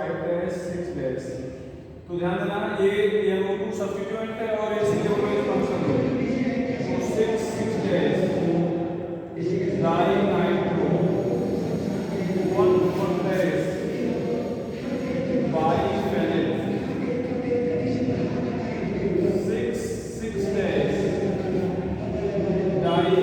5 dash 6 dash. तो ध्यान देना ये NO2 सब्स्टिट्यूएंट है और ये COOH फंक्शन है। तो 6 dash di nitro 1 dash biphenyl 6 dash di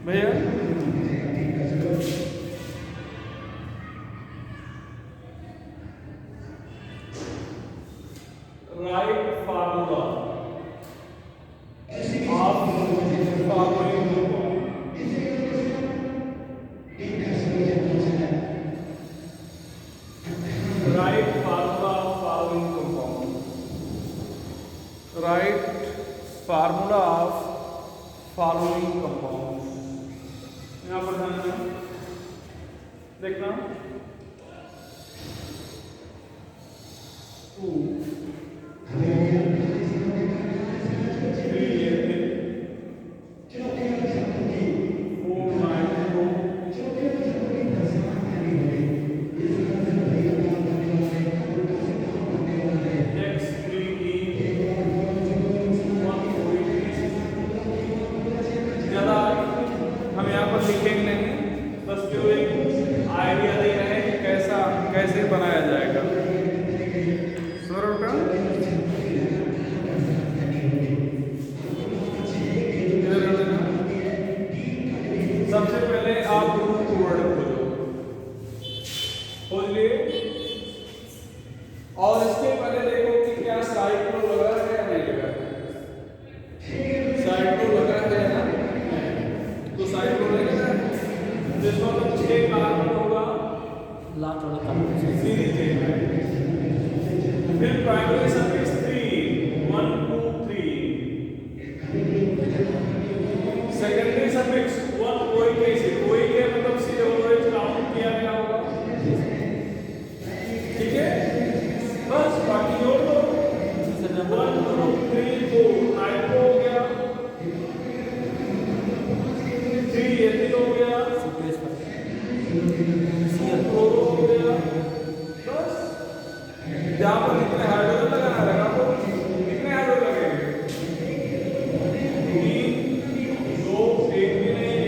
भैया write formula of following compound. यहाँ पर ध्यान देना, देखना 2 लिखेंगे नहीं, बस जो एक आइडिया दे रहे हैं कि कैसे बनाया जाएगा। सबसे पहले आप रूट वर्ड खोज लिए और इसके पहले देखो कि क्या साइक्लो लगा है या नहीं लगा है। साइक्लो लगा है ना, तो साइक्लो लगेगा जिसमें तो 6 कार्बन होगा लास्ट वाला कार्बन सीरीज है। फिर प्राइमरी सफिक्स 3 1 2 3, सेकेंडरी सफिक्स 1 कोई के मतलब COOH काउंट किया गया होगा, ठीक है। बस बाकी जोड़ दो 1 2 3 4 नाइट्रो हो गया, 3 एथिल हो गया, क्लोरो हो गया। बस जहाँ पर कितने हाइड्रोजन लगाना लगा तो कितने हाइड्रोजन लगेंगे 3 2 1 भी नहीं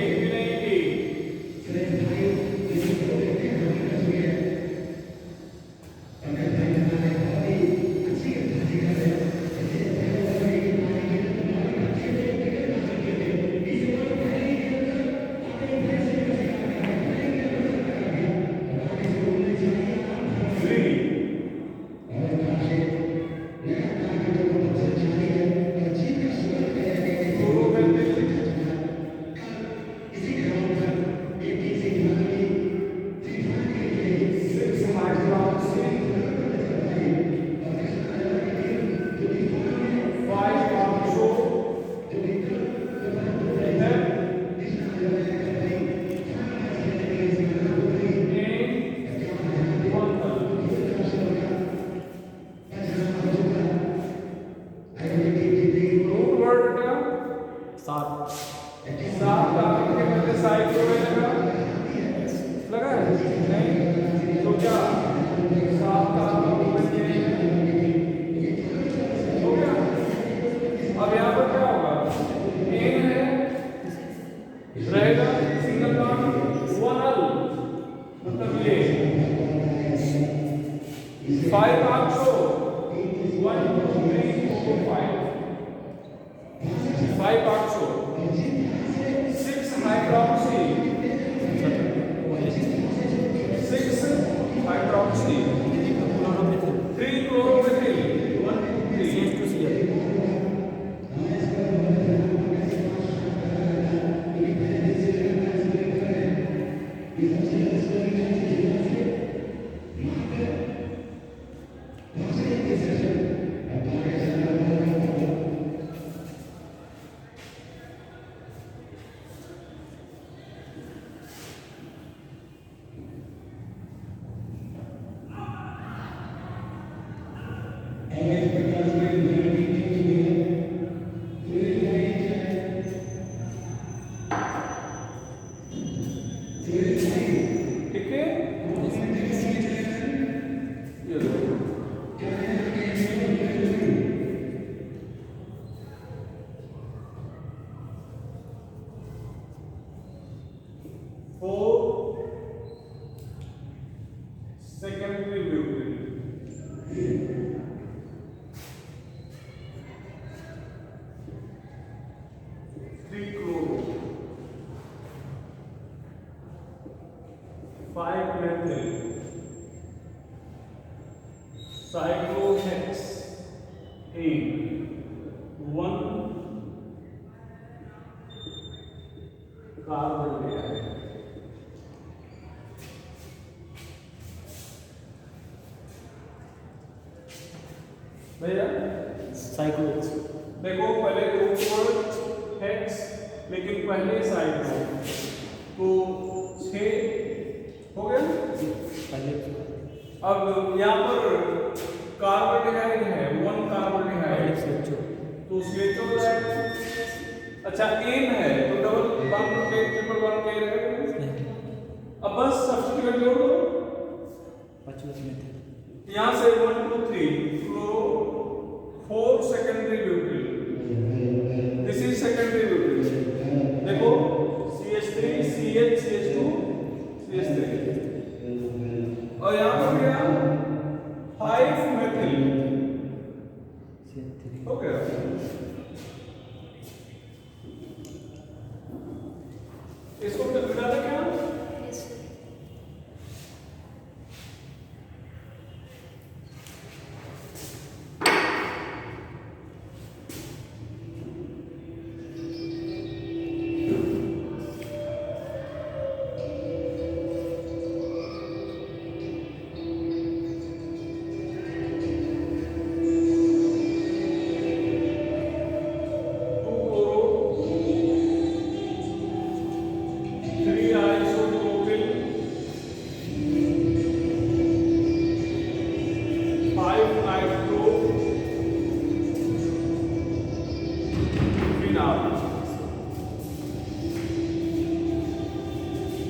5 marks show 1 2 3 4 5 marks show 6 hydroxy 6 hydroxy 3 chloromethyl 1 2 3 CH2Cl ठीक है, ये लो। Four secondary butyl, three chloro, five methyl, cyclohex one carbon dioxide. भैया साइक्लोहेक्स देखो पहले ग्रुप हेक्स, लेकिन पहले साइड में तो 6 हो गया। पहले अब यहाँ पर कार्बन डाइऑक्साइड है, 1 कार्बन डाइऑक्साइड, तो CHO हो जाएगा। अच्छा एन है तो डबल बॉन्ड के ट्रिपल बॉन्ड के रहेगा। अब बस सब्स्टिट्यूट जोड़ दो, 5 मेथिल, यहाँ से 1 2 3 फ्लोरो, 4 secondary butyl, this is secondary butyl. देखो CH3 CH CH2 CH3, और यहाँ पर गया 5 मेथिल, हो गया। इसको मिटा दे क्या?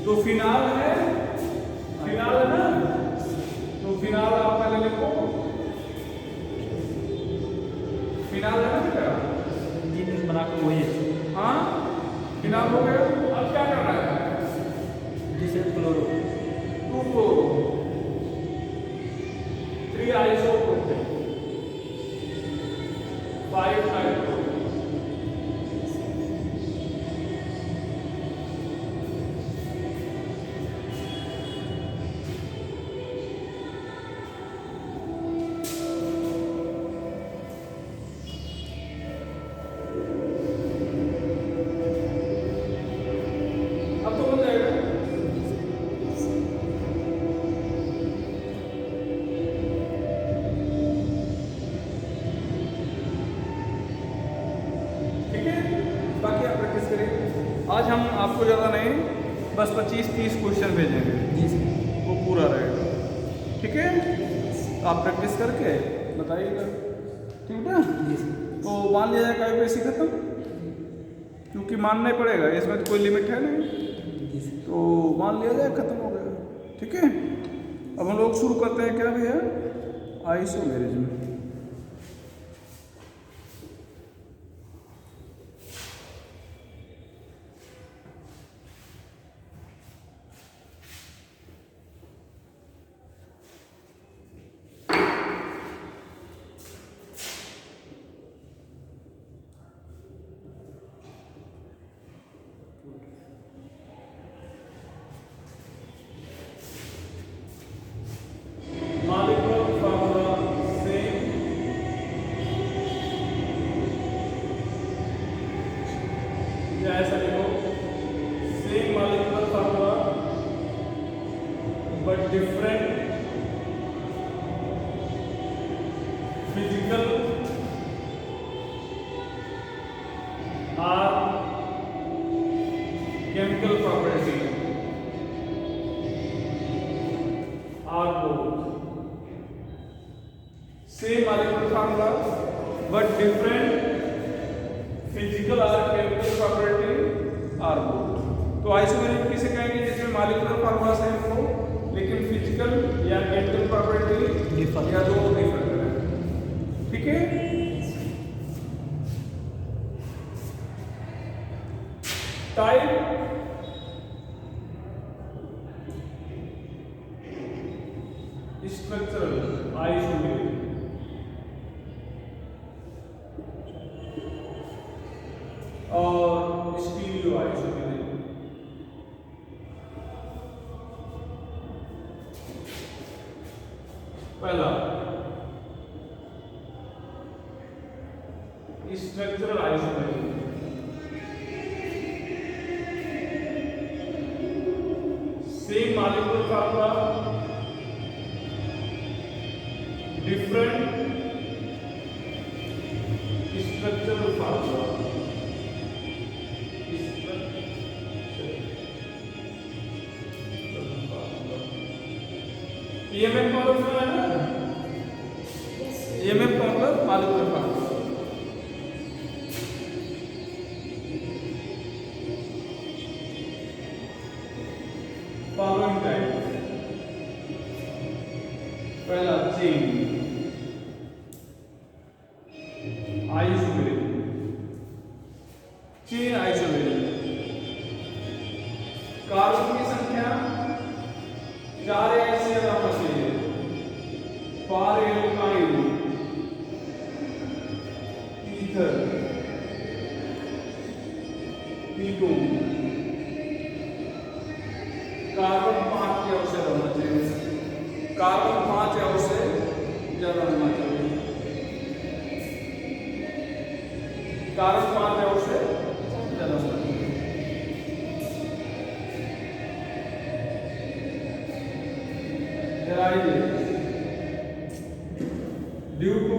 तो फिनाल है, फिनाल है ना, तो फिनाल आप पहले लिखो, फिनाल है ना बेटा, तीन बना के वही है। हाँ फिनाल हो गया। अब क्या करना है? जिसे क्लोरो, 2 क्लोरो, 3 आइसोप्रोपेन, 5 नाइट्रो, आज हम आपको ज़्यादा नहीं, बस 25-30 क्वेश्चन भेजेंगे, जी सर, वो पूरा रहेगा। ठीक है, आप प्रैक्टिस करके बताइएगा, ठीक है। जी सर, तो मान लिया जाएगा यूपीएससी खत्म, क्योंकि मानना ही पड़ेगा, इसमें तो कोई लिमिट है नहीं, जी सर, तो मान लिया जाए खत्म हो गया। ठीक है, अब हम लोग शुरू करते हैं क्या भैया, आइसोमेरिज्म में। Molecular formula same same molecular formula but different physical or chemical property are both. तो आइसोमेरिक किसे कहेंगे? जिसमें मॉलिक्यूलर फार्मूला सेम हो लेकिन फिजिकल या केमिकल प्रॉपर्टी डिफर या दो डिफर करें। ठीक है, टाइप स्ट्रक्चरल आइसोमेरिक और स्टीरियो आइसोमेरिक। पहला structural isomeric, same molecular formula different structural formula. EMF formula है ना, EMF formula molecular formula. Following type, पहला chain isomeric, chain isomeric. Carbon की संख्या 4 या इससे ज्यादा होना चाहिए। For alkyl, ether, ketone, carbon 5 या उससे होना चाहिए। कार्बन 5 या उससे ज्यादा होना चाहिए। कार्बन 5 या उससे ज्यादा होना चाहिए। Due to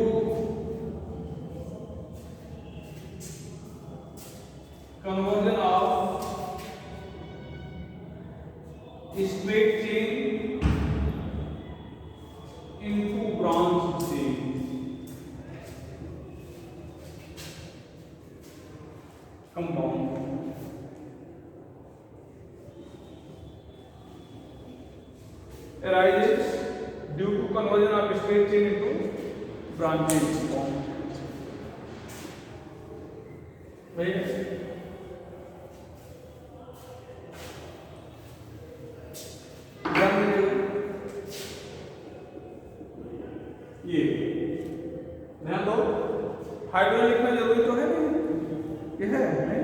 conversion of straight chain into branch chain compound. Arises due to conversion of straight chain into branch chain compound. Right? ये ध्यान दो, हाइड्रोजन लिखना जरूरी तो है नहीं? ये है नहीं?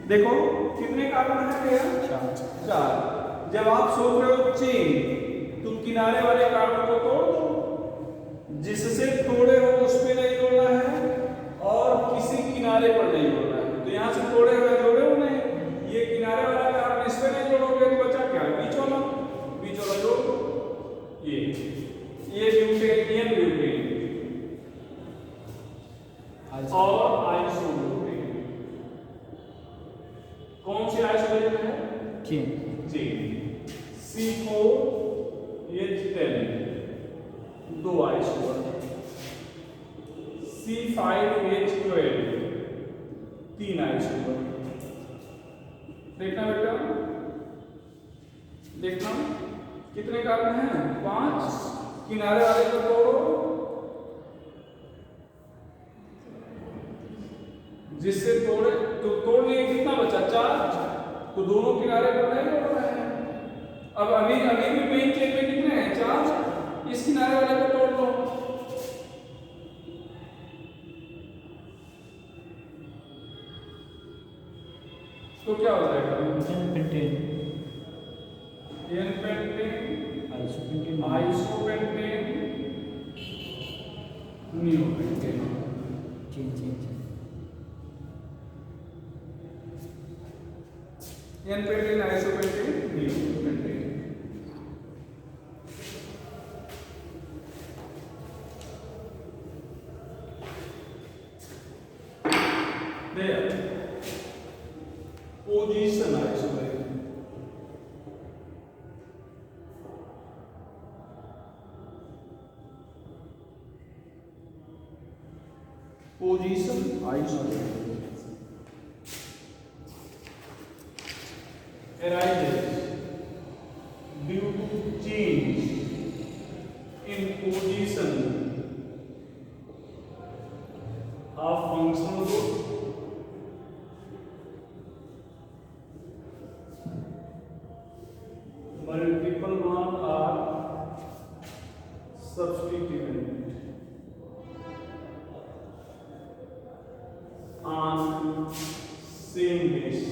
देखो कितने कार्बन है भैया? 4। जब आप सोच रहे हो चेन, तो किनारे वाले कार्बन को तोड़ दो। जिससे तोड़े हो उस पे नहीं जोड़ना है और किसी किनारे पर नहीं जोड़ना है। तो यहाँ से तोड़े हुए जोड़े हो नहीं, ये किनारे वाला कार्बन इस पे नहीं जोड़ोगे तो बचा क्या? बीच वाला जोड़ दो। ये ब्यूटेन और आइसोब्यूटेन। कौन सी आइसोब्यूटेन है? चेन। C4H10 2 आइसोबर, C5H12 3 आइसोबर। देखना बेटा, देखना कितने कार्बन हैं? 5। किनारे वाले को तोड़ो, जिससे तोड़े तो तोड़ लिए कितना बचा? 4। तो दोनों किनारे पर नहीं जोड़ रहे हैं। अब अभी भी मेन चेन में कितने हैं? 4। इस किनारे वाले को तोड़ दो, तो क्या हो जाएगा? Isopentane, neopentane. N pentane, isopentane, neopentane. Position isomeric. Position isolation arises due to change in position of functional group multiple one are substituted on same base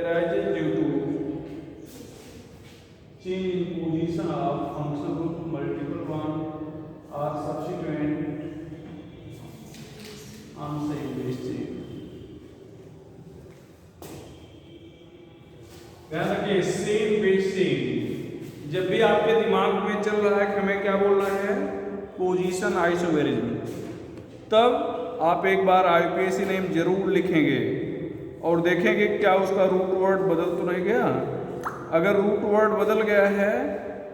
arises due to change in position of functional group multiple one are subsequent on same base chain. ध्यान रखिए same base chain जब भी आपके दिमाग में चल रहा है कि हमें क्या बोलना है पोजीशन आइसोमेरिज्म, तब आप एक बार आईपीएससी नेम जरूर लिखेंगे और देखेंगे क्या उसका रूट वर्ड बदल तो नहीं गया। अगर रूट वर्ड बदल गया है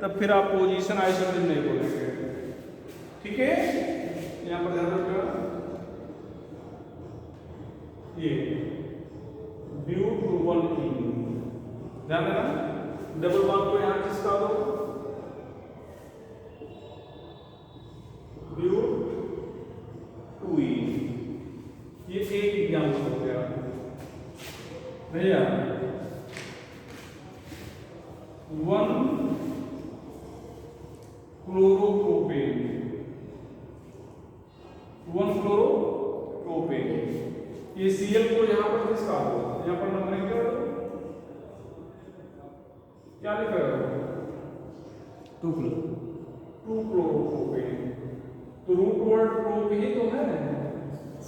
तब फिर आप पोजीशन आइसोमेरिज्म नहीं बोलेंगे। ठीक है, यहाँ पर ध्यान रखिएगा ये ड्यू टू वन थिंग, ध्यान देना डबल बार को यहाँ किसका दो ड्यू टू ई, ये एक एग्जाम्पल हो गया भैया। वन क्लोरोप्रोपेन, वन क्लोरोप्रोपेन, ये Cl को यहाँ पर किसका दो, यहाँ पर नंबरिंग क्या लिखा है 2 क्लोरोप्रोपेन, तो रूट वर्ड प्रो ही तो है।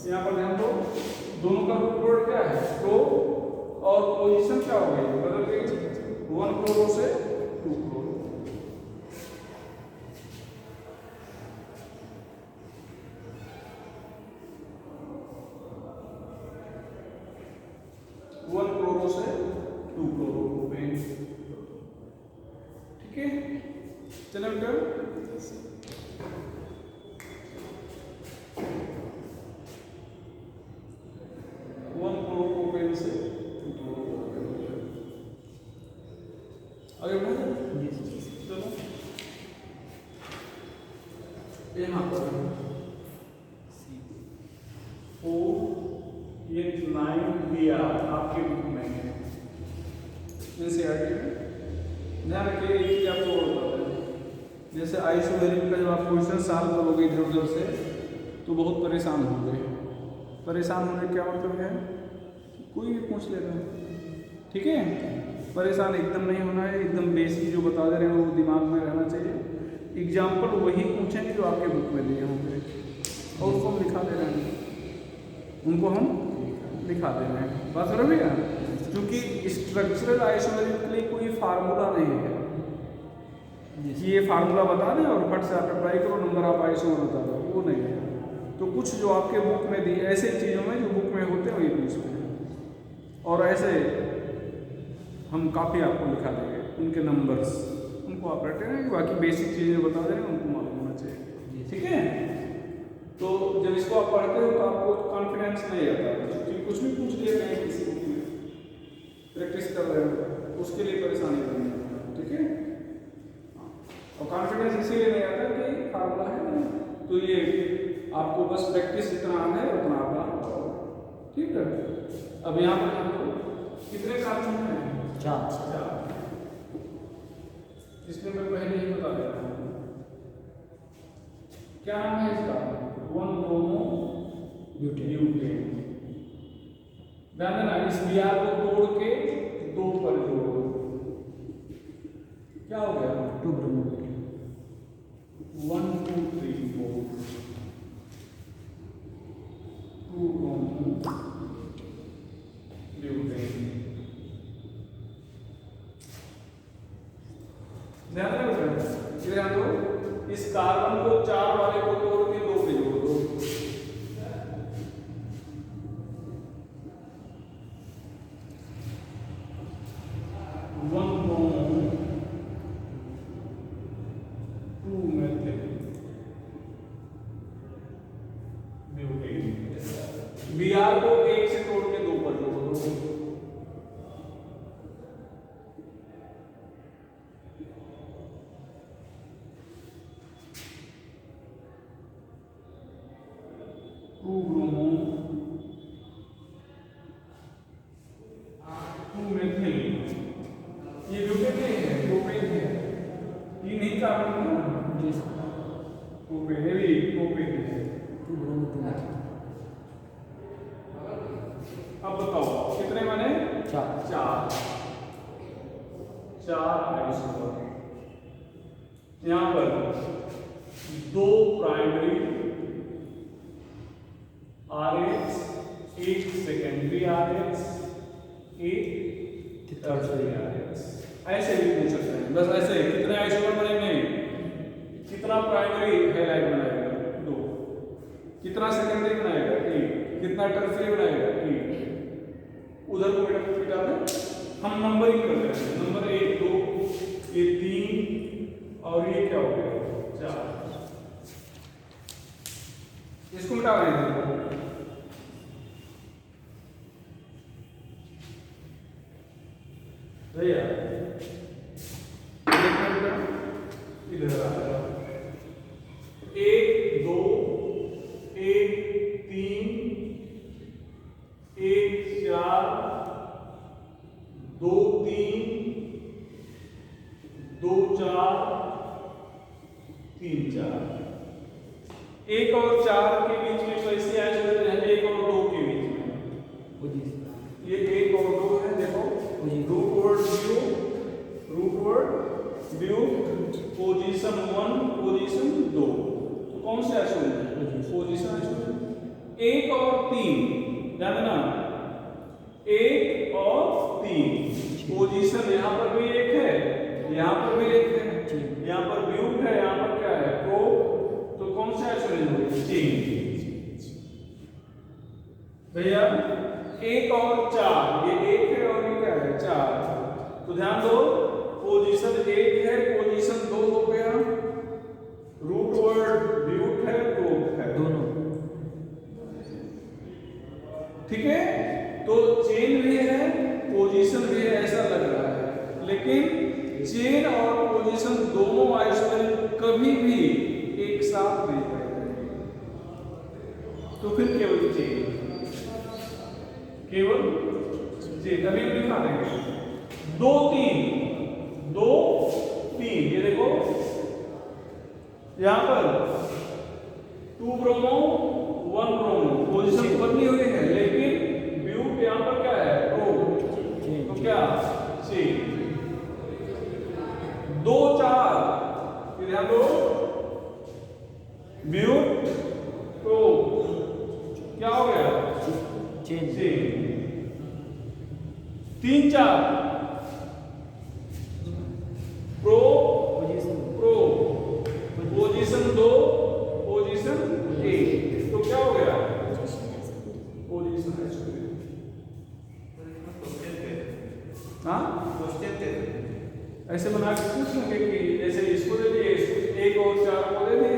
यहाँ पर ध्यान दो दोनों का रूट वर्ड क्या है प्रो और पोजीशन क्या हो गई बदल गई 1 क्लोरो से 2 क्लोरो। वन क्लोरो से 2 क्लोरोप्रोपेन। ठीक है, चलो बेटा वन क्लोरोप्रोपेन से 2 क्लोरोप्रोपेन। आगे बढ़ो, चलो यहाँ पर ओ ये 9 आपके बुक में है एनसीईआरटी में। ध्यान रखिए एक चीज आपको और बता दें, जैसे आइसोमेरिज्म का जब आप क्वेश्चन सॉल्व करोगे इधर उधर से तो बहुत परेशान होंगे। परेशान होने का क्या मतलब है कि कोई भी पूछ लेगा, ठीक है। परेशान एकदम नहीं होना है, एकदम बेसिक जो बता दे रहे हैं वो दिमाग में रहना चाहिए। एग्जाम्पल वही पूछेंगे जो आपके बुक में दिए होंगे और उसको हम लिखा दे रहे हैं, उनको हम लिखा दे रहे हैं। बात समझ गया, क्योंकि स्ट्रक्चरल आइसोमेरिज्म के लिए कोई फार्मूला नहीं है कि ये फार्मूला बता दें और फट से आप अप्लाई करो नंबर ऑफ आइसोमर बता दो, वो नहीं है। तो कुछ जो आपके बुक में दी ऐसे चीज़ों में जो बुक में होते हैं वही पूछते हैं, और ऐसे हम काफ़ी आपको लिखा देंगे उनके नंबर्स, उनको आप रटे हैं। बाकी बेसिक चीज़ें बता दे रहे हैं उनको मालूम होना चाहिए, ठीक है। तो जब इसको आप पढ़ते हो तो आपको कॉन्फिडेंस नहीं आता, क्योंकि कुछ भी पूछ लिया कहीं किसी बुक में प्रैक्टिस कर रहे हो उसके लिए परेशानी करनी है, ठीक है। और कॉन्फिडेंस इसीलिए नहीं आता कि फार्मूला है ना, तो ये आपको बस प्रैक्टिस जितना आना है उतना आप, ठीक है। अब यहाँ पर आपको कितने कार्बन हैं? 4। इसमें मैं पहले ही बता देता हूँ क्या नाम है इसका, 1 ब्रोमो ब्यूटेन। ध्यान देना इस Br को तोड़ के 2 पर जोड़ो, क्या हो गया 2 ब्रोमो 1 2 3 4 2 ब्रोमो ब्यूटेन। ध्यान दो इस कार्बन को 4 वाले को तोड़ के 2 पे जोड़ दो, ब्यूटेन नहीं है, प्रोपेन है। ये नहीं कार्बन ना, जी सर। प्रोपेन ये भी प्रोपेन है। 2 ब्रोमो 2 मीथेन। अब बताओ कितने बने? 4 आइसोमर। यहाँ पर 2 primary RH, 1 secondary RH, 1 tertiary RH। ऐसे भी पूछ सकते हैं, बस ऐसे कितने आइसोमर बनेंगे, कितना प्राइमरी हैलाइड बनाएगा 2, कितना सेकेंडरी बनाएगा 1, कितना टर्शरी बनाएगा 1। उधर को बेटा में हम नंबरिंग कर रहे हैं, नंबर 1 2 ये 3 और ये क्या हो गया 4। इसको मिटा रहे हैं भैया, इधर आ जाओ। 1 2 1 3 1 4 2 3 2 4 3 4। 1 और 4 के बीच में कैसे आइसोलेशन है? 1 और 2 के बीच में ये 1 और 2 है। देखो root word view position 1 position 2, तो कौन से आइसोलेशन है? Position isolation. 1 और 3 ध्यान देना, 1 और 3 पोजीशन यहाँ पर भी 1 है, यहाँ पर भी 1 है, यहाँ पर व्यू है, यहाँ पर क्या है प्रो, तो कौन सा आइसोलेशन होगा? चेन। भैया 1 और 4 ये 1 है और ये क्या है 4, तो ध्यान दो पोजीशन 1 है, पोजीशन 2 हो गया, रूट वर्ड ब्यूट है, प्रोब है दोनों, ठीक है। तो चेन भी है, पोजीशन भी है, ऐसा लग रहा है, लेकिन चेन और पोजीशन दोनों आइसोलेशन कभी भी एक साथ नहीं पड़ते, तो फिर केवल चेन, केवल चेन। अभी दिखा देंगे 2 3 2 3, ये देखो यहां पर 2 ब्रोमो 1 ब्रोमो पोजीशन बदली हुई है, लेकिन ब्यूट यहां पर क्या है प्रो, तो क्या चेन। 2 4 ध्यान दो ब्यूट प्रो क्या हो गया चेन। 3 4 प्रो पोजीशन 2 पोजीशन 1, तो क्या हो गया पोजीशन आइसोलेशन। हाँ ऐसे बना के पूछेंगे कि जैसे इसको दे दिए 1 और 4 को दे दिए,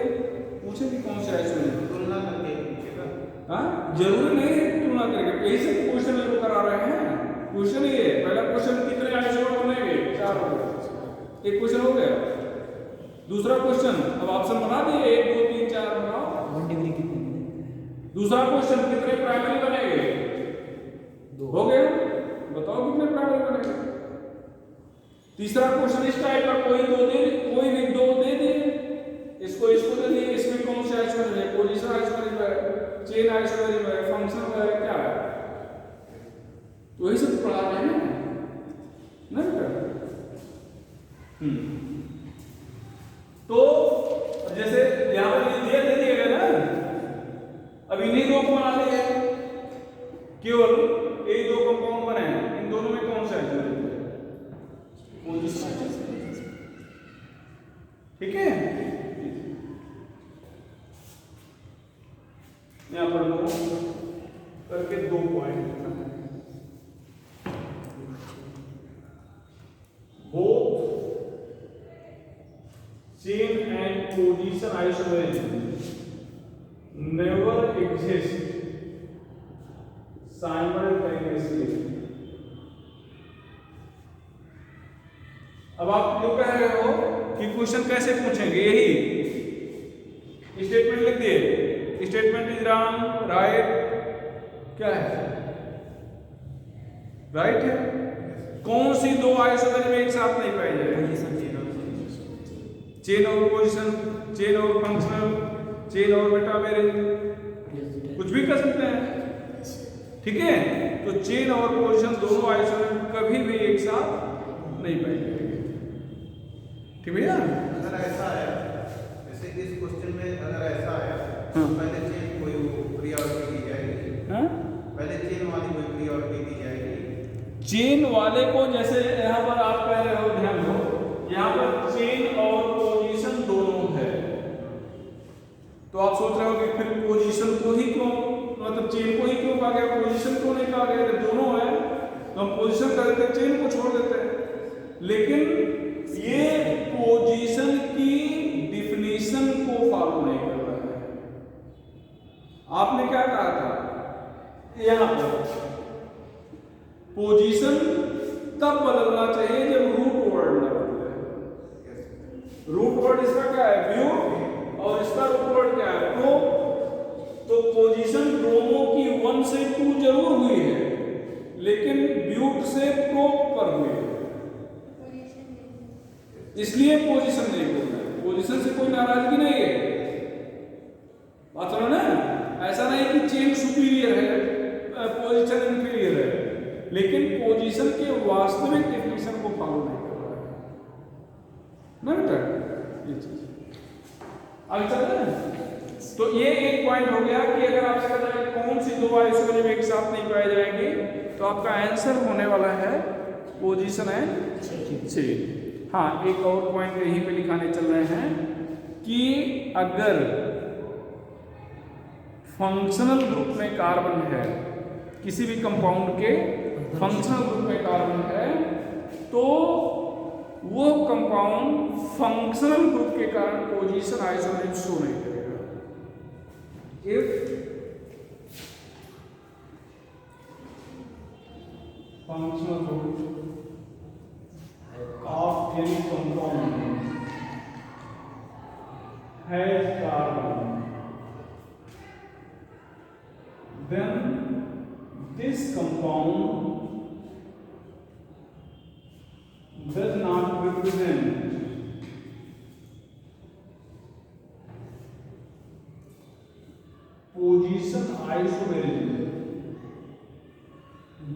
पूछे कि कौन सा आइसोलेशन, तुलना करके पूछेगा। हाँ जरूरी नहीं है तुलना करके, यही से क्वेश्चन जो करा रहे हैं, क्वेश्चन ये पहला क्वेश्चन कितने आइसोमर बनेंगे 4 हो गए, एक क्वेश्चन हो गया। दूसरा क्वेश्चन अब ऑप्शन बना दिए 1 2 3 4 बनाओ। 1 डिग्री कितनी? दूसरा क्वेश्चन कितने प्राइमरी बनेंगे 2 हो गए, बताओ कितने प्राइमरी बनेंगे। तीसरा क्वेश्चन इस टाइप का कोई भी 2 दे दिए, इसको दे दिए, इसमें कौन सा आइसोलेशन है, पोजीशन आइसोलेशन है, चेन आइसोलेशन है, फंक्शन है, क्या है, तो वही सब पढ़ा रहे हैं ना बेटा। तो जैसे यहां पर ये दे दिएगा ना, अब इन्हीं 2 को बना दिए, केवल एक 2 कंपाउंड बने हैं, इन दोनों में कौन सा आइसोलेशन है पोजीशन, ठीक है। यहां पर लो करके 2 point both chain and position isolation never exist simultaneously। अब आप लोग कह रहे हो कि क्वेश्चन कैसे पूछेंगे, यही स्टेटमेंट लिख दिए, स्टेटमेंट इज रॉन्ग राइट, क्या है राइट है, कौन सी 2 आइसोमेर में एक साथ साथ नहीं पाई जाएगी। पोजीशन चेन चेन और पोजीशन, चेन और फंक्शनल, चेन और बेटा मेरे कुछ भी कर सकते हैं, ठीक है। तो चेन और पोजीशन दोनों आइसोलेट कभी भी एक साथ नहीं पाई जाएगी, ठीक भैया। अगर ऐसा है, जैसे इस क्वेश्चन में अगर ऐसा है, हाँ। पहले चेन कोई प्रियोरिटी दी जाएगी, हाँ? पहले चेन वाली कोई प्रियोरिटी दी जाएगी। चेन वाले को जैसे यहाँ पर आप कह रहे हो, ध्यान दो, यहाँ पर चेन और पोजीशन दोनों है, तो आप सोच रहे हो कि फिर पोजीशन को ही क्यों, मतलब चेन को ही क्यों कहा गया, पोजीशन को नहीं कहा गया, दोनों है तो हम पोजीशन कर देते, चेन को छोड़ देते हैं। लेकिन ये पोजीशन की डिफिनीशन को फॉलो नहीं कर रहा है। आपने क्या कहा था यहां पर, पोजीशन तब बदलना चाहिए जब रूट वर्ड ना बदले। रूट वर्ड इसका क्या है, व्यू, और इसका रूट वर्ड क्या है, प्रो। तो पोजीशन प्रोमो की 1 से 2 जरूर हुई है, लेकिन ब्यूट से प्रो पर हुई है, इसलिए पोजीशन नहीं बोलना है। पोजीशन से कोई नाराजगी नहीं है, बात समझ ना। ऐसा नहीं कि चेन सुपीरियर है, पोजीशन इंफीरियर है, लेकिन पोजीशन के वास्तविक डेफिनेशन को फॉलो नहीं कर रहा है ना बेटा, ये चीज आगे चल रहा है। तो ये एक पॉइंट हो गया कि अगर आपसे कहा जाए कौन सी दो आइसोलेट एक साथ नहीं पाई जाएगी, तो आपका आंसर होने वाला है पोजीशन एंड चेन। हाँ, एक और पॉइंट यहीं पे लिखाने चल रहे हैं कि अगर फंक्शनल ग्रुप में कार्बन है, किसी भी कंपाउंड के फंक्शनल ग्रुप में कार्बन है, तो वो कंपाउंड फंक्शनल ग्रुप के कारण पोजीशन आइसोलेट शो नहीं करेगा। If functional group of any compound has carbon, then this compound does not represent position isomerism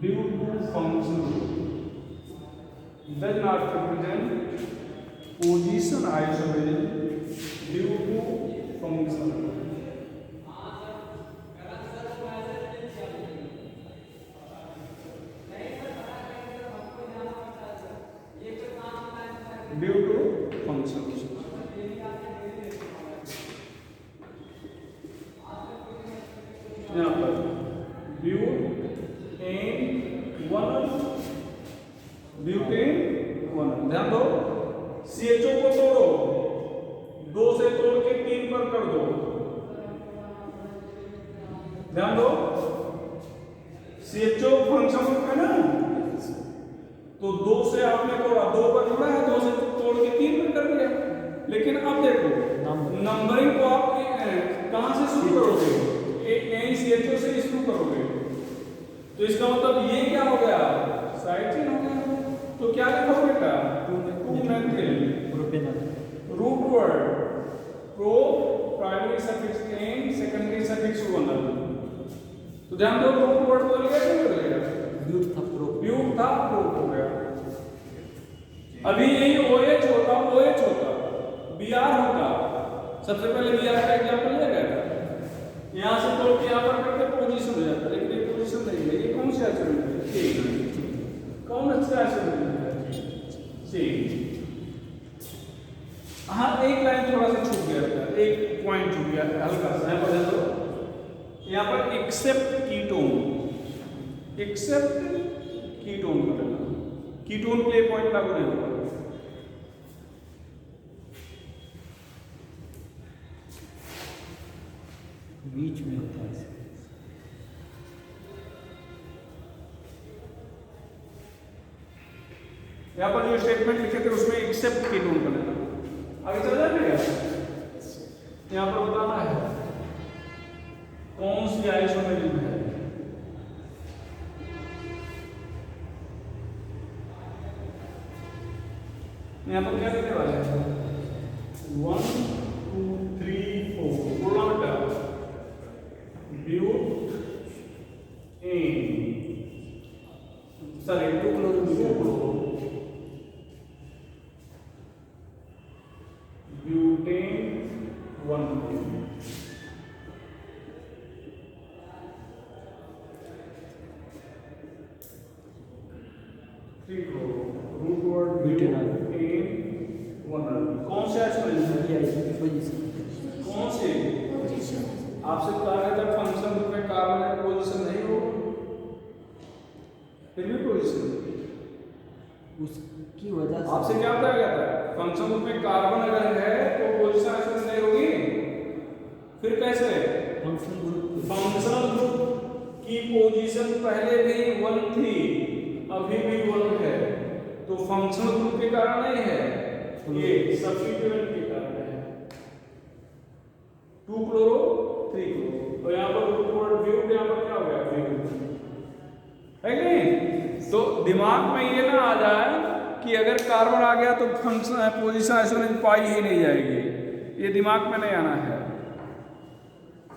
due to functional, does not represent position isomerism due to functional. Due to functional. यहाँ पर butane 1, ध्यान दो, CHO को तोड़ो, 2 से तोड़ के 3 पर कर दो, ध्यान दो, CHO फंक्शन ग्रुप है ना, तो 2 से आपने तोड़ा, 2 पर जोड़ा है, 2 से तोड़ के 3 पर कर दिया। लेकिन अब देखो नंबरिंग को आप कहां से शुरू करोगे, यही CHO से शुरू करोगे, तो इसका मतलब ये क्या हो गया, साइड चेन हो गया। तो क्या लिखो बेटा, 2 methyl root word pro primary suffix ane secondary suffix 1। तो ध्यान दो, रूट वर्ड बदल गया, क्या बदल गया, ब्यूट था प्रो हो गया। अभी यही OH होता, Br होता, सबसे पहले Br का एग्जांपल लिया गया था, यहां से तोड़ के यहां पर करके पोजीशन हो जाता, लेकिन ये पोजीशन नहीं है। ये कौन सी आइसोमेरिक है, कौन अच्छा आइसोमेरिक है, सी। हाँ, एक लाइन थोड़ा सा छूट गया था, एक पॉइंट छूट गया हल्का सा, है बदल दो यहाँ पर, एक्सेप्ट कीटोन करना, कीटोन के लिए पॉइंट लागू नहीं होगा। बीच में होता है, यहाँ पर जो स्टेटमेंट लिखे थे उसमें एक्सेप्ट कीटोन कर लेना। आगे चल जाएगा, यहाँ पर बताना है कौन सी आइसोमेरिक है। यहाँ पर क्या करने वाले हैं 1 2 3 4 बोलना बेटा butane sorry 2 chloro butane 1 root word butanol. कौन से कौन से आपसे कहा गया था फंक्शन रूप में कार्बन का पोजीशन नहीं हो फिर भी पोजीशन उसकी वजह से आपसे क्या बताया गया था फंक्शन रूप में कार्बन अगर है तो पोजीशन ऐसे नहीं होगी फिर कैसे फंक्शनल ग्रुप की पोजीशन पहले भी 1 थी अभी भी 1 है तो फंक्शनल ग्रुप के कारण नहीं है ये सब्स्टिट्यूएंट के कारण है 2 क्लोरो 3 क्लोरो तो यहाँ पर रूट वर्ड ब्यूट यहाँ पर क्या हो गया ब्यूट है कि नहीं तो दिमाग में ये ना आ जाए कि अगर कार्बन आ गया तो फंक्शन पोजीशन ऐसे पाई ही नहीं जाएगी ये दिमाग में नहीं आना है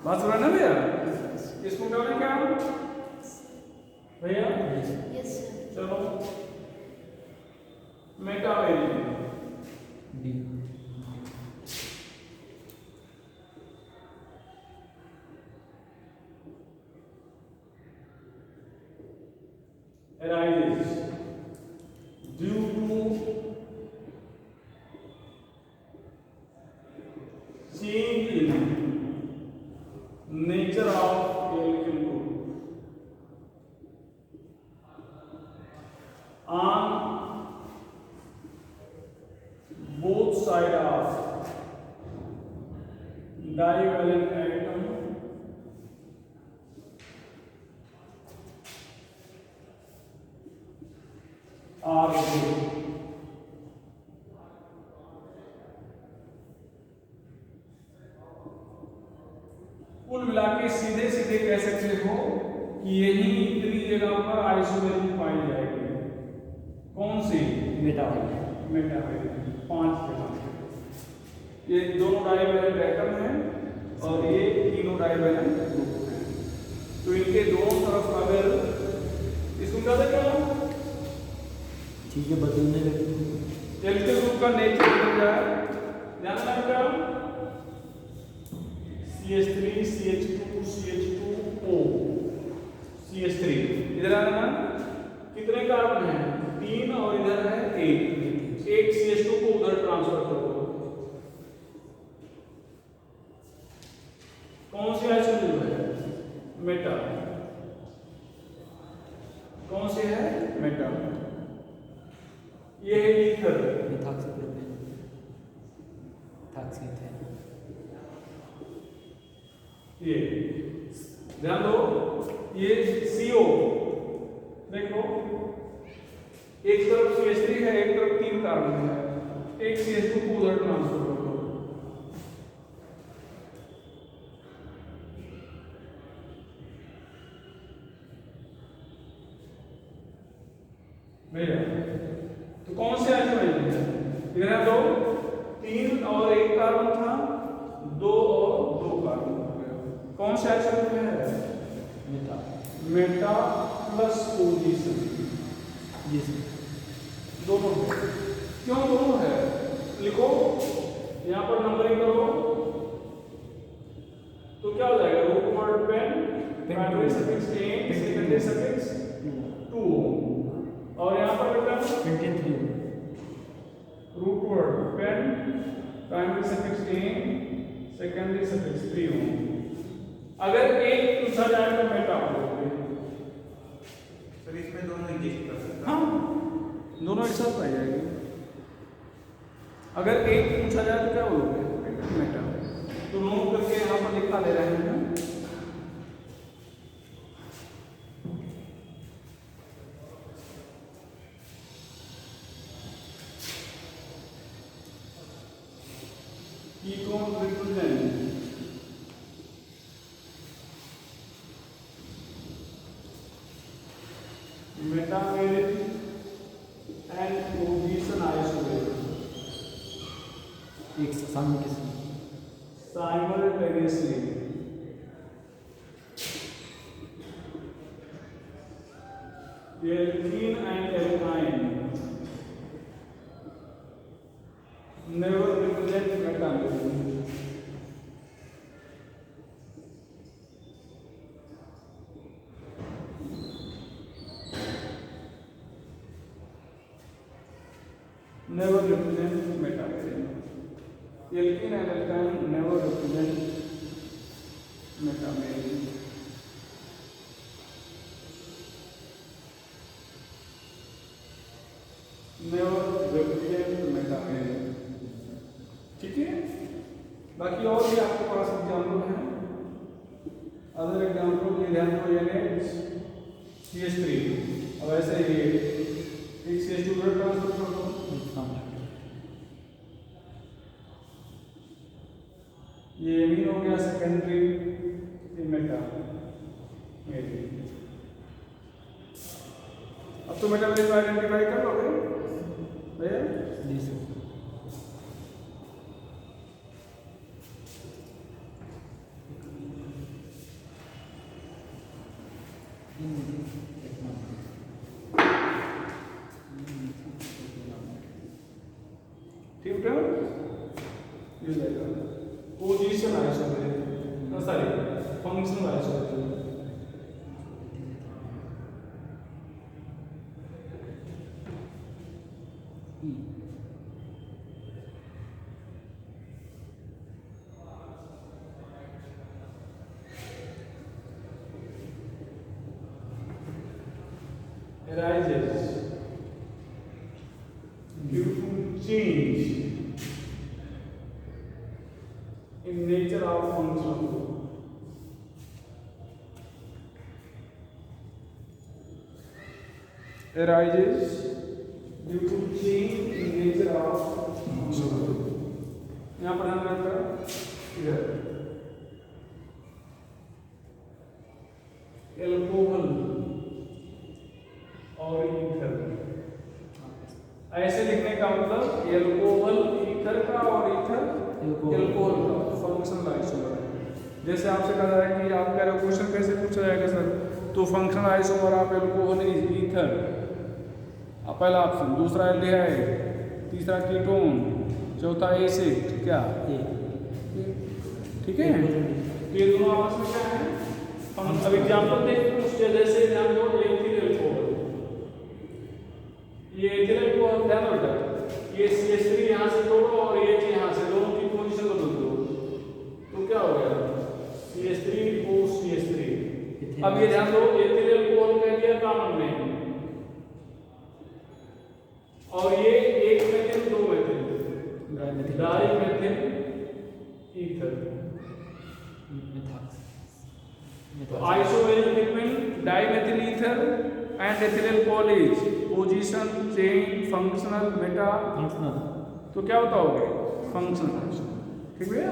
बात सुना ना भैया इसको क्या बोले क्या भैया चलो मेटावेरिएंट D arises due to change in nature of chemical group on both sides of divalent atom are good. कुल मिला के सीधे सीधे कह सकते हो कि यही इतनी जगह पर आइसोमेरिक पाई जाएगी कौन सी मेटावेरिएंट 5 जगह ये दोनों डाइवैलेंट एटम हैं और ये तीनों डाइवैलेंट ग्रुप हैं तो इनके दोनों तरफ अगर इसको क्या देखा चीजें बदलने लगी केमिकल ग्रुप का नेचर बदल जाए ध्यान रखना CH3 CH2 CH2O CH3 इधर आना कितने कार्बन हैं 3 और इधर है 1 CH2 को उधर ट्रांसफर कर दो कौन सी आइसोमेर है मेटा कौन सी है मेटा ये है ईथर ये ध्यान दो ये CO देखो एक तरफ CH3 है एक तरफ 3 कार्बन है एक CH2 को उधर ट्रांसफर कर दो भैया तो कौन से आइसोमेर है इधर दो 3 और 1 कार्बन था 2 और 2 कार्बन कौन सा आइसोमेर है मेटा प्लस पोजीशन दोनों क्यों दोनों है लिखो यहाँ पर नंबरिंग करो तो क्या हो जाएगा root word pen primary suffix 8 secondary suffix 2 और यहाँ पर बेटा 23 root word pen primary suffix 8 secondary suffix 3 अगर एक पूछा जाए तो मेटा बोलोगे सर इसमें दोनों एग्जिस्ट कर सकते हैं हाँ दोनों एक साथ पाई जाएगी अगर एक पूछा जाए तो क्या बोलोगे मेटा तो नोट करके यहाँ पर लिखा ले रहे हैं ketone represent meta variant and position isomerism एक सामने किसी simultaneously. Alkene and alkyne never represent metamerism. Never represent metamerism. Alkene and alkyne never represent metamerism. Never represent metamerism. ठीक है? बाकी और भी आपके पास एग्जाम्पल हैं. अदर एग्जाम्पल ये ध्यान दो, NH CH3. अब ऐसे ही एक CH2 ट्रांसफर कर दो. ये एमीन हो गया सेकेंडरी मेटा. अब तो मेटाबॉलिज्म आइडेंटिफाई कर लोगे भैया. जी सर. ठीक है, ये लेगा position isomeric, sorry functional isomeric. Arises due to change in nature of functional group. Arises due to change in nature of functional group. यहाँ पर हम लोग इधर एल्कोहल और ईथर. ऐसे लिखने का मतलब एल्कोहल ईथर का और ईथर एल्कोहल का फंक्शनल आइसोमर है. जैसे आपसे कहा जाए कि आप कह रहे हो क्वेश्चन कैसे पूछा जाएगा सर, तो फंक्शनल आइसोमर आप एल्कोहल ईथर, पहला ऑप्शन, दूसरा एल्डिहाइड, तीसरा कीटोन, चौथा एसिड. क्या ठीक है? ये दोनों आपस में क्या है? अब एग्जांपल देखिए उसके जैसे ध्यान दो. एथिल एल्कोहल, ये एथिल एल्कोहल ध्यान रखना, ये CH3 यहाँ से तोड़ो और ये यहाँ से, दोनों की पोजीशन बदल दो तो क्या हो गया? CH3 O CH3. अब ये ध्यान दो, एथिल एल्कोहल कह दिया कॉमन में, और ये एक मेथिल दो मेथिल डाइमेथिल ईथर. तो isomeric between dimethyl ether and ethyl alcohol is position, chain, functional, meta. तो क्या बताओगे? फंक्शनल. ठीक है.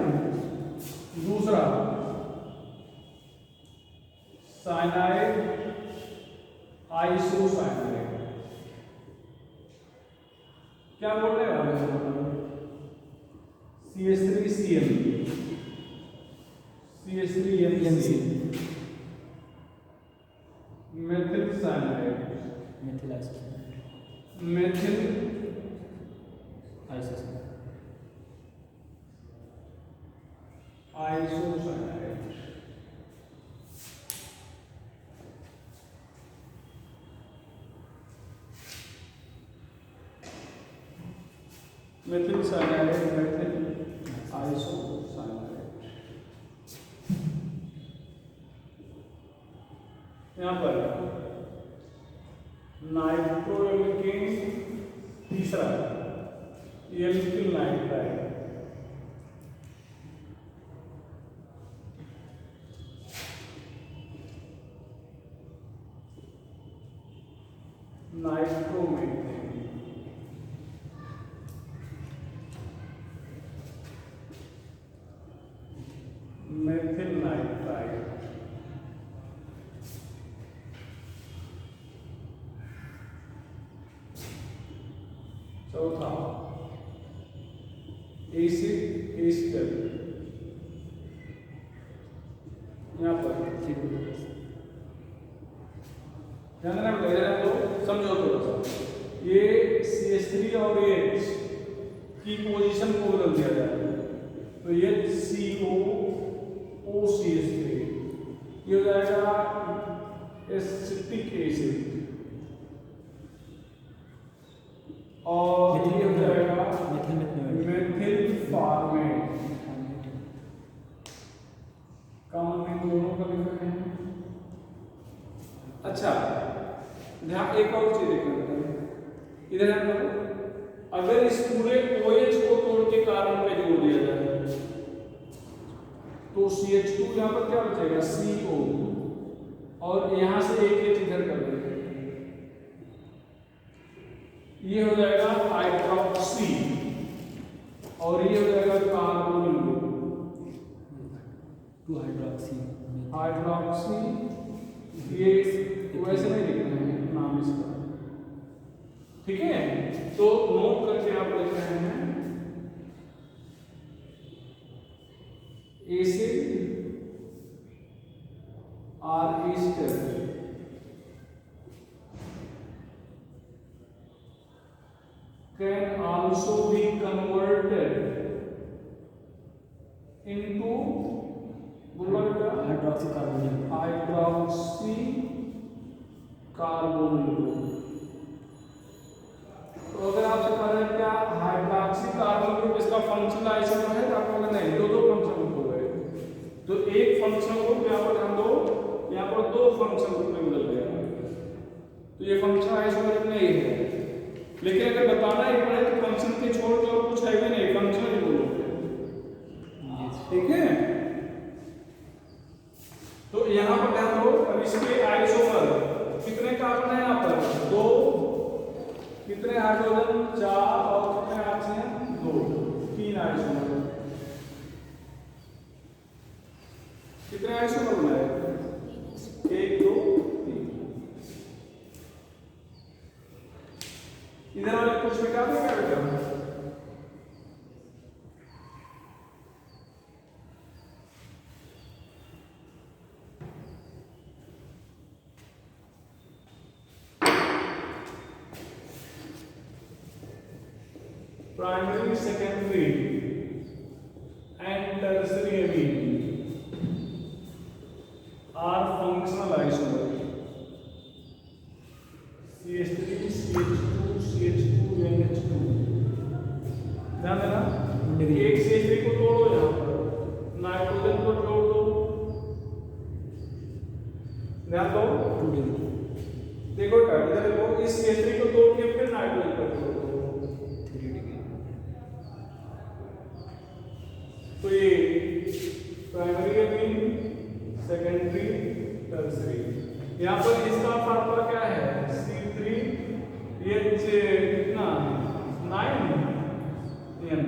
दूसरा साइनाइड, आइसोसाइनाइड. क्या बोल रहे हैं? CH3Cl, CH3NC, methyl cyanide, methyl isocyanide, methyl isocyanide, isocyanide. Methyl cyanide, methyl isocyanide. यहाँ पर नाइट्रोएल्केन, तीसरा alkyl nitride. Nitromethane, methyl nitride. चौथा एसिड एस्टर यहाँ पर ध्यान देना बेटा, तो समझो थोड़ा सा। ये CH3 और H की पोजीशन को बदल दिया जाए तो ये COOCH3 ये हो जाएगा एसिटिक एसिड और ये हो जाएगा मेथिल फॉर्मेट। कॉमन में दोनों का लिखते हैं। अच्छा ध्यान एक और चीज देखना इधर हम लोग, अगर इस पूरे OH को तोड़ के कार्बन पे जोड़ दिया जाए तो CH2 यहाँ पर क्या बचेगा CO और यहाँ से एक H इधर कर देंगे, ये हो जाएगा हाइड्रोक्सी और ये हो जाएगा कार्बोनिल ग्रुप, 2 हाइड्रोक्सी। ये वैसे नहीं लिखना है नाम इसका, ठीक है। तो नोट करके आप लिख रहे हैं एसिड और ester can also be converted into hydroxy carbonyl group. तो अगर आपसे कह रहे हैं क्या हाइड्रोक्सी कार्बोनिल ग्रुप इसका फंक्शनल आइसोमर है, तो आप कहोगे नहीं, दो फंक्शनल ग्रुप है। तो एक फंक्शनल ग्रुप यहाँ पर हम दो, यहाँ पर दो फंक्शनल ग्रुप में बदल गया, तो ये फंक्शनल आइसोमर नहीं है। लेकिन अगर बताना ही पड़े तो फंक्शन के छोड़ के और कुछ है भी नहीं, फंक्शनल ही बोलोगे, ठीक है। तो यहाँ पर ध्यान दो, अब इसके आइसोमर कितने कार्बन है यहाँ पर, 2, कितने हाइड्रोजन 4 और कितने ऑक्सीजन 2, 3 आइसोमर। कितने आइसोमर बनाए, 1 2 3। इधर वाले कुछ मिटा दो क्या बेटा, primary secondary and tertiary amine are functional isomer, CH3 CH2 CH2 NH2। ध्यान देना, एक CH3 को तोड़ो, यहाँ पर नाइट्रोजन को जोड़ दो, ध्यान दो, देखो इधर देखो, इस CH3 को तोड़ के फिर नाइट्रोजन पर जोड़ दो, तो ये प्राइमरी एमीन, सेकेंडरी, टर्शियरी। यहाँ पर इसका फार्मूला क्या है, C3H कितना 9N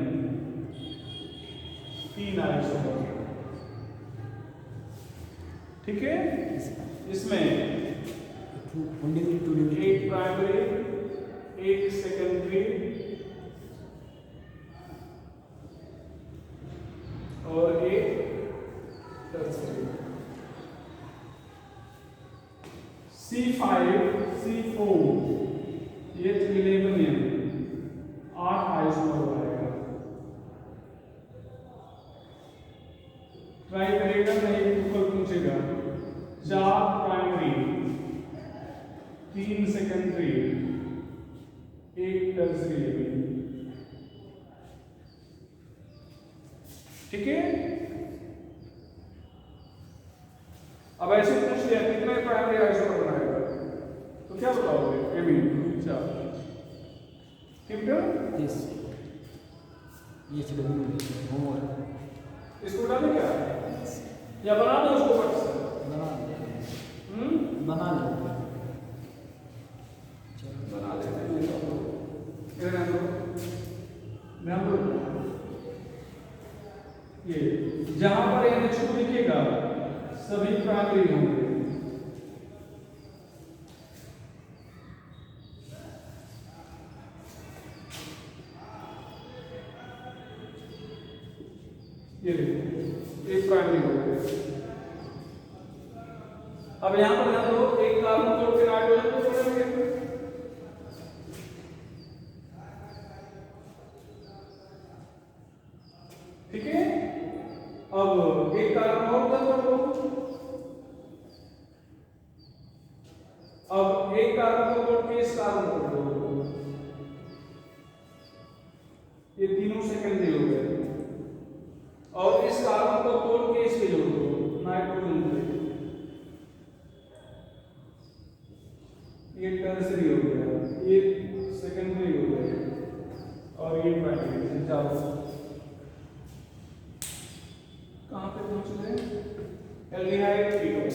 3 आइसोमर, ठीक है। इसमें एक प्राइमरी, एक सेकेंडरी और एक tertiary. C5 C4 H11N 8 isomer आएगा। ट्राई करेगा नहीं, गूगल पूछेगा, 4 प्राइमरी, 3 सेकेंडरी, 1 टर्शियरी, ठीक है। अब ऐसे पूछ लिया कितने प्राइमरी आइसोमर बनाएगा, तो क्या बताओगे, एमीन 4, ठीक है। इसको डालें क्या, या बना दो उसको फट से, बना लो, बना लेते हैं। ध्यान दो, ये जहां पर NH2 लिखेगा सभी प्राइमरी होंगे, ये देखो एक प्राइमरी हो गया। अब यहां पर ध्यान दो, एक कार्बन तोड़ के नाइट्रोजन को जोड़ेंगे, ठीक है। अब एक कार्बन और जोड़ दो, अब एक कार्बन को जोड़ के इस कार्बन को जोड़ दो, ये तीनों सेकेंडरी हो गए। और इस कार्बन को तोड़ के इसके जोड़ दो नाइट्रोजन से, ये टर्सरी हो गया, ये सेकेंडरी हो गया और ये प्राइमरी। जाओ कहां पे पहुंच गए? Aldehyde ketone.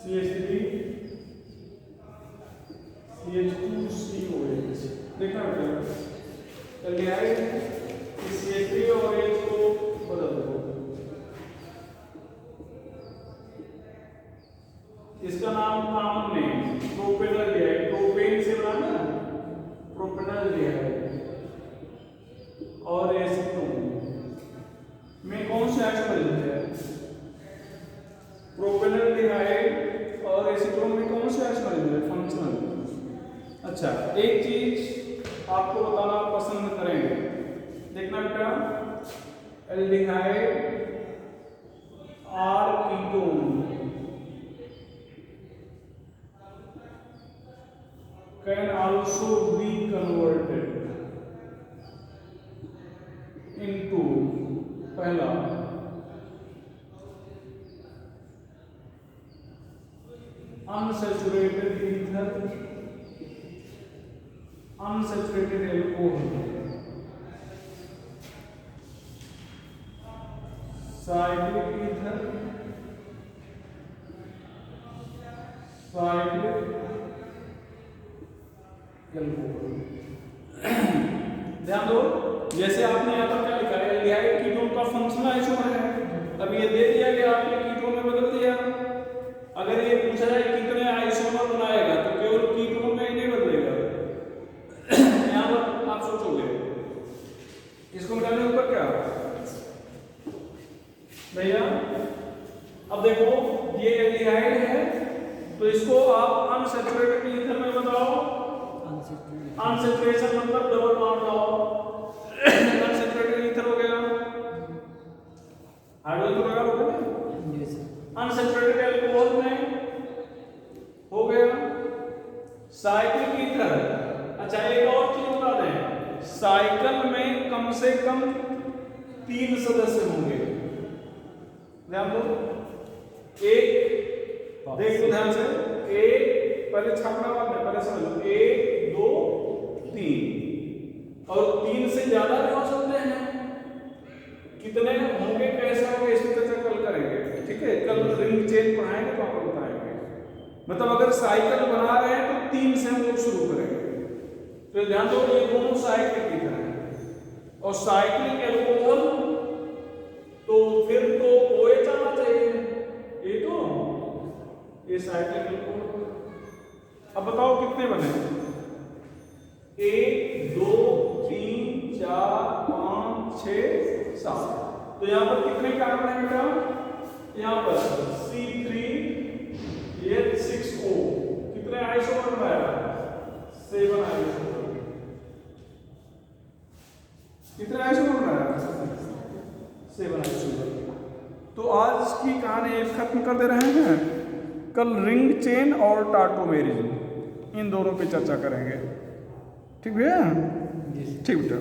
CH3 CH2COH देखना बेटा, एल्डिहाइड CH3 और H को बदल दो, इसका नाम कॉमन नेम प्रोपेनल दिया है, प्रोपेन से बना ना, प्रोपेनल दिया है। और एसीटोन में कौन सा एच बदल है? प्रोपेनल डिहाइड और एसीटोन में कौन सा एच बदल है? फंक्शनल। अच्छा, एक चीज आपको बताना पसंद करेंगे, देखना बेटा, aldehyde or ketone can also be converted into पहला unsaturated ether, unsaturated alcohol, cyclic ether, cyclic ध्यान दो, जैसे आपने यहाँ पर क्या लिखा है, एल्डिहाइड कीटोन का फंक्शनल आइसोमर है। अब ये दे दिया गया, आपने कीटोन में बदल दिया। अगर ये पूछा जाए कितने आइसोमर बनाएगा, तो केवल कीटोन में ही नहीं बदलेगा। यहाँ पर आप सोचोगे इसको मिटाने ऊपर क्या भैया? अब देखो ये एल्डिहाइड है, तो इसको आप अनसैचुरेटेड ईथर में बताओ। अनसैचुरेशन मतलब डबल बॉन्ड लाओ, अनसैचुरेटेड ईथर हो गया, हाइड्रोजन तो लगा होगा ना, अनसैचुरेटेड अल्कोहल में हो गया, साइक्लिक ईथर। अच्छा, एक और चीज बता दें, साइकिल में कम से कम 3 सदस्य होंगे। ध्यान दो, एक देख लो ध्यान से, एक पहले छापना बात है, पहले समझ लो, 1 2 3 और 3 से ज्यादा भी हो सकते हैं। कितने होंगे, कैसे होंगे, इसकी चर्चा कल करेंगे, ठीक है। कल रिंग चेन पढ़ाएंगे तो आपको बताएंगे। मतलब अगर साइकिल बना रहे हैं तो 3 से हम लोग शुरू करेंगे। तो ध्यान दो, ये दोनों साइकिल की तरह है और साइक्लिक अल्कोहल, तो फिर तो OH आना चाहिए, ये तो ये साइक्लिक अल्कोहल। अब बताओ कितने बने? 1 2 3 4 5 6 7। तो यहाँ पर कितने कार्बन है बेटा? यहाँ पर C3H6O कितने आइसोमर बनाया? 7 आइसोमर। कितने आइसोमर बनाया? 7 आइसोमर। तो आज की कहानी खत्म कर दे रहे हैं। कल रिंग चेन और टार्टोमेरिज्म इन दोनों पे चर्चा करेंगे, ठीक भैया? ठीक बेटा,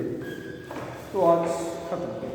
तो आज खत्म।